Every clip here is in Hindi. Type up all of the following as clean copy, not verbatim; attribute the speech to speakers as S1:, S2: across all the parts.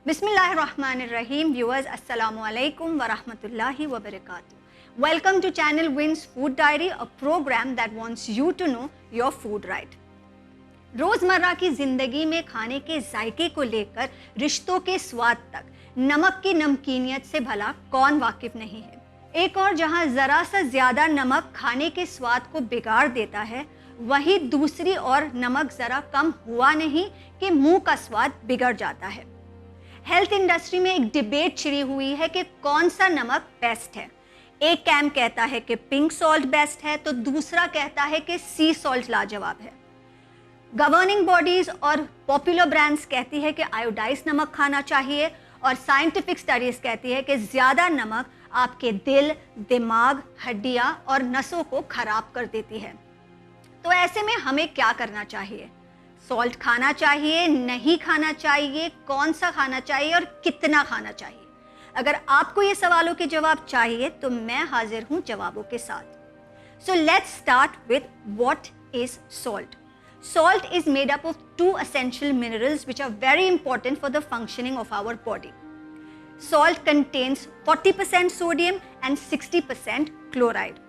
S1: Bismillahirrahmanirrahim. Viewers, Assalamu alaikum wa rahmatullahi wa barakatuh. Welcome to channel Wins Food Diary, a program that wants you to know your food right. रोज़मर्रा की ज़िंदगी में खाने के जायके को लेकर रिश्तों के स्वाद तक नमक की नमकीनियत से भला कौन वाकिफ़ नहीं है। एक और जहां ज़रा सा ज़्यादा नमक खाने के स्वाद को बिगाड़ देता है, वहीं दूसरी ओर नमक ज़रा कम हुआ नहीं कि मुंह का स्वाद बिगड़ जाता है। हेल्थ इंडस्ट्री में एक डिबेट छिड़ी हुई है कि कौन सा नमक बेस्ट है। एक कैंप कहता है कि पिंक सॉल्ट बेस्ट है, तो दूसरा कहता है कि सी सॉल्ट लाजवाब है। गवर्निंग बॉडीज और पॉपुलर ब्रांड्स कहती है कि आयोडाइज नमक खाना चाहिए, और साइंटिफिक स्टडीज कहती है कि ज़्यादा नमक आपके दिल, दिमाग, हड्डियाँ और नसों को खराब कर देती है। तो ऐसे में हमें क्या करना चाहिए? सॉल्ट खाना चाहिए, नहीं खाना चाहिए, कौन सा खाना चाहिए और कितना खाना चाहिए? अगर आपको ये सवालों के जवाब चाहिए तो मैं हाजिर हूँ जवाबों के साथ। So let's start with what is salt. Salt is made up of two essential minerals which are very important for the functioning of our body. Salt contains 40% sodium and 60% chloride.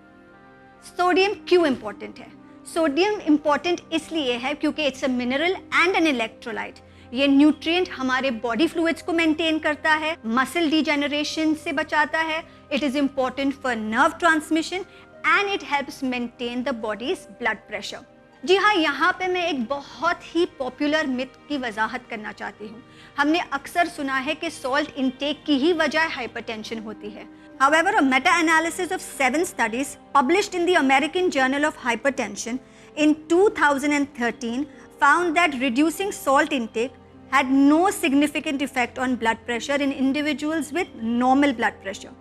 S1: Sodium क्यों important है? Sodium important इसलिए है क्योंकि it's a mineral and an electrolyte. ये न्यूट्रिएंट हमारे बॉडी फ्लूइड्स को मेंटेन करता है, मसल डिजेनरेशन से बचाता है, it is important for nerve transmission and it helps maintain the body's blood pressure. जी हाँ, यहाँ पे मैं एक बहुत ही पॉपुलर मिथ की वजाहत करना चाहती हूँ। हमने अक्सर सुना है कि सॉल्ट इंटेक की ही वजह हाइपरटेंशन होती है। However, a meta-analysis of 7 studies published in the American Journal of Hypertension in 2013 found that reducing salt intake had no significant effect on blood pressure in individuals with normal blood pressure,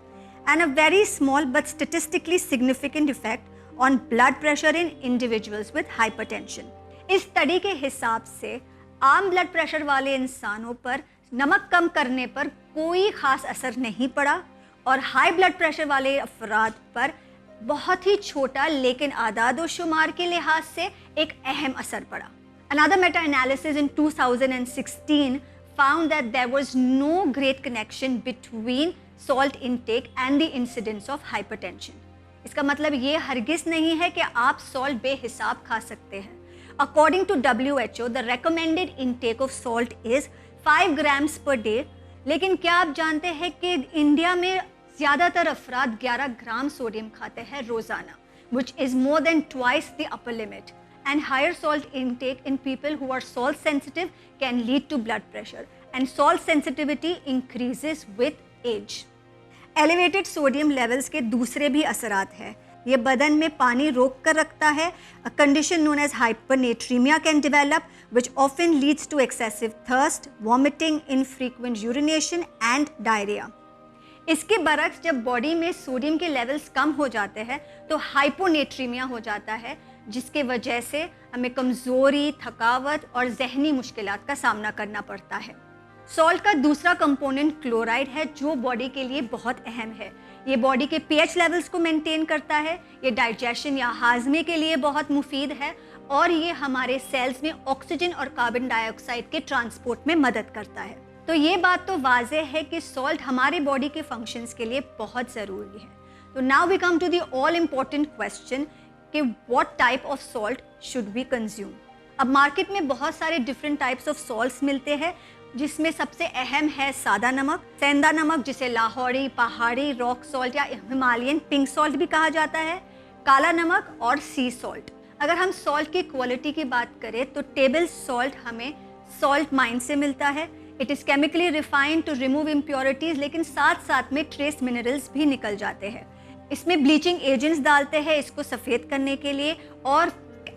S1: and a very small but statistically significant effect on blood pressure in individuals with hypertension. इस स्टडी के हिसाब से आम ब्लड प्रेशर वाले इंसानों पर नमक कम करने पर कोई खास असर नहीं पड़ा, और हाई ब्लड प्रेशर वाले अफराद पर बहुत ही छोटा लेकिन आदाद शुमार के लिहाज से एक अहम असर पड़ा। Another meta-analysis in 2016 found that there was no great connection between salt intake and the incidence of hypertension. इसका मतलब ये हरगिज नहीं है कि आप सॉल्ट बेहिसाब खा सकते हैं। According to WHO, the recommended intake of salt is 5 grams per day. लेकिन क्या आप जानते हैं कि इंडिया में ज़्यादातर अफराद 11 ग्राम सोडियम खाते हैं रोज़ाना, which is more than twice the upper limit. And higher salt intake in people who are salt sensitive can lead to blood pressure, and salt sensitivity increases with age. Elevated sodium levels के दूसरे भी असरात हैं। ये बदन में पानी रोक कर रखता है। A condition known as hypernatremia can develop which often leads to excessive thirst, vomiting, infrequent urination and diarrhoea. इसके बरक्स जब बॉडी में सोडियम के लेवल्स कम हो जाते हैं तो हाइपोनेट्रीमिया हो जाता है, जिसके वजह से हमें कमज़ोरी, थकावट और जहनी मुश्किलात का सामना करना पड़ता है। सॉल्ट का दूसरा कंपोनेंट क्लोराइड है, जो बॉडी के लिए बहुत अहम है। ये बॉडी के पीएच लेवल्स को मेंटेन करता है, ये डाइजेशन या हाजमे के लिए बहुत मुफीद है, और ये हमारे सेल्स में ऑक्सीजन और कार्बन डाइऑक्साइड के ट्रांसपोर्ट में मदद करता है। तो ये बात तो वाज़ेह है कि सॉल्ट हमारे बॉडी के फंक्शंस के लिए बहुत ज़रूरी है। तो now we come to the all important question कि what type of salt should we consume. अब मार्केट में बहुत सारे डिफरेंट टाइप्स ऑफ सॉल्ट्स मिलते हैं, जिसमें सबसे अहम है सादा नमक, सेंधा नमक जिसे लाहौरी, पहाड़ी, रॉक सॉल्ट या हिमालयन पिंक सॉल्ट भी कहा जाता है, काला नमक और सी सॉल्ट। अगर हम सॉल्ट की क्वालिटी की बात करें तो टेबल सॉल्ट हमें सॉल्ट माइन से मिलता है। It is chemically refined to remove impurities, लेकिन साथ साथ में ट्रेस मिनरल्स भी निकल जाते हैं। इसमें ब्लीचिंग एजेंट्स डालते हैं इसको सफ़ेद करने के लिए, और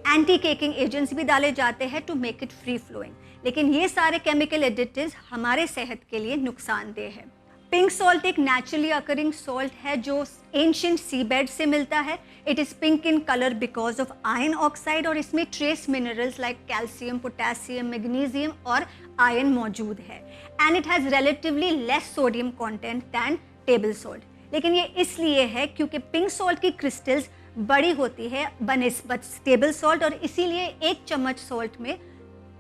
S1: एंटी केकिंग एजेंट्स भी डाले जाते हैं to make it free flowing, लेकिन ये सारे केमिकल एडिटिव्स हमारे सेहत के लिए नुकसानदेह है। पिंक सॉल्ट एक नेचुरली अकरिंग सॉल्ट है जो एंशिएंट सी बेड से मिलता है। It is pink in colour because of iron oxide, और इसमें trace minerals like calcium, potassium, magnesium और आयरन मौजूद है, and it has relatively less sodium content than table salt. लेकिन ये इसलिए है क्योंकि पिंक सॉल्ट की क्रिस्टल्स बड़ी होती है बनिस्बत टेबल सॉल्ट, और इसीलिए 1 चम्मच सॉल्ट में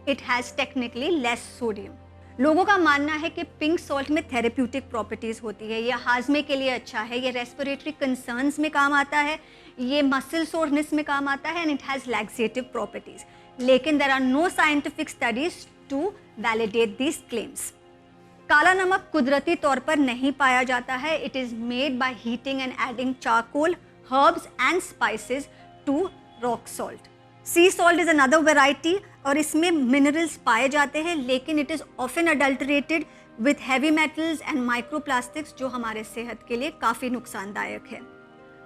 S1: it has technically less sodium. लोगों का मानना है कि पिंक सॉल्ट में थेरेप्यूटिक प्रॉपर्टीज़ होती है, ये हाजमे के लिए अच्छा है, ये रेस्पिरेटरी कंसर्न्स में काम आता है, ये मसल सोरनेस में काम आता है, and it has laxative properties. लेकिन there are no scientific studies to validate these claims. काला नमक कुदरती तौर पर नहीं पाया जाता है। It is made by heating and adding charcoal, herbs and spices to rock salt. Sea salt is another variety, और इसमें मिनरल्स पाए जाते हैं, लेकिन it is often adulterated with heavy metals and microplastics, जो हमारे सेहत के लिए काफ़ी नुकसानदायक है।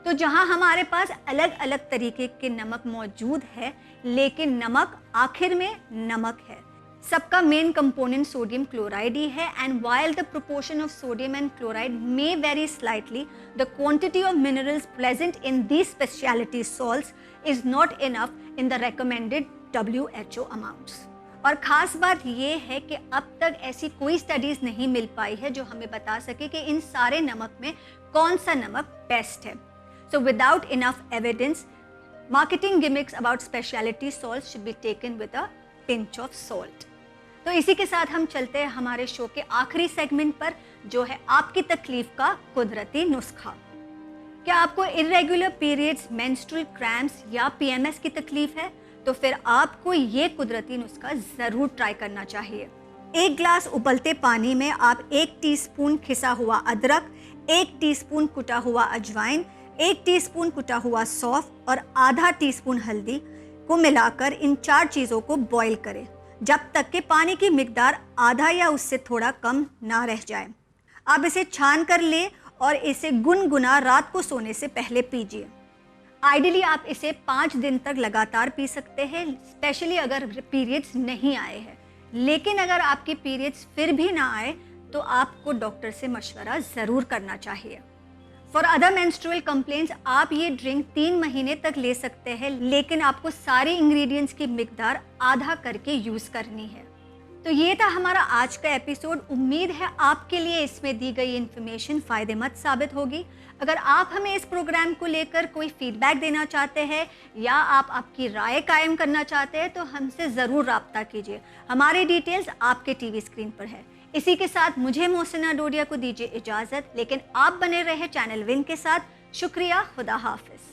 S1: तो जहाँ हमारे पास अलग अलग तरीके के नमक मौजूद है, लेकिन नमक आखिर में नमक है। सबका मेन कंपोनेंट सोडियम क्लोराइड ही है, and while the proportion of sodium and chloride may very slightly, the quantity of minerals present in these speciality salts is not enough in the recommended WHO amounts. और ख़ास बात ये है कि अब तक ऐसी कोई स्टडीज़ नहीं मिल पाई है जो हमें बता सके कि इन सारे नमक में कौन सा नमक बेस्ट है। So without enough evidence, marketing gimmicks about speciality salt should be taken with a pinch of salt. तो इसी के साथ हम चलते हैं हमारे शो के आखिरी सेगमेंट पर, जो है आपकी तकलीफ का कुदरती नुस्खा। क्या आपको इरेगुलर पीरियड्स, मेंस्ट्रुअल क्रैम्प्स या PMS की तकलीफ है? तो फिर आपको ये कुदरती नुस्खा ज़रूर ट्राई करना चाहिए। 1 ग्लास उबलते पानी में आप 1 टीस्पून खिसा हुआ अदरक, 1 टीस्पून कुटा हुआ अजवाइन, 1 टीस्पून कुटा हुआ सौंफ और आधा टीस्पून हल्दी को मिलाकर इन 4 चीज़ों को बॉईल करें जब तक कि पानी की मिकदार आधा या उससे थोड़ा कम ना रह जाए। आप इसे छान कर लें और इसे गुनगुना रात को सोने से पहले पीजिए। आइडियली आप इसे 5 दिन तक लगातार पी सकते हैं, स्पेशली अगर पीरियड्स नहीं आए हैं। लेकिन अगर आपकी पीरियड्स फिर भी ना आए तो आपको डॉक्टर से मशवरा ज़रूर करना चाहिए। फॉर अदर मेंस्ट्रुअल कंप्लेंट्स आप ये ड्रिंक 3 महीने तक ले सकते हैं, लेकिन आपको सारे इंग्रेडिएंट्स की मिकदार आधा करके यूज़ करनी है। तो ये था हमारा आज का एपिसोड। उम्मीद है आपके लिए इसमें दी गई इन्फॉर्मेशन फ़ायदेमंद साबित होगी। अगर आप हमें इस प्रोग्राम को लेकर कोई फीडबैक देना चाहते हैं या आप आपकी राय कायम करना चाहते हैं तो हमसे ज़रूर राब्ता कीजिए। हमारी डिटेल्स आपके टीवी स्क्रीन पर है। इसी के साथ मुझे मोहसिना डोडिया को दीजिए इजाज़त, लेकिन आप बने रहे चैनल विन के साथ। शुक्रिया, खुदा हाफिज़।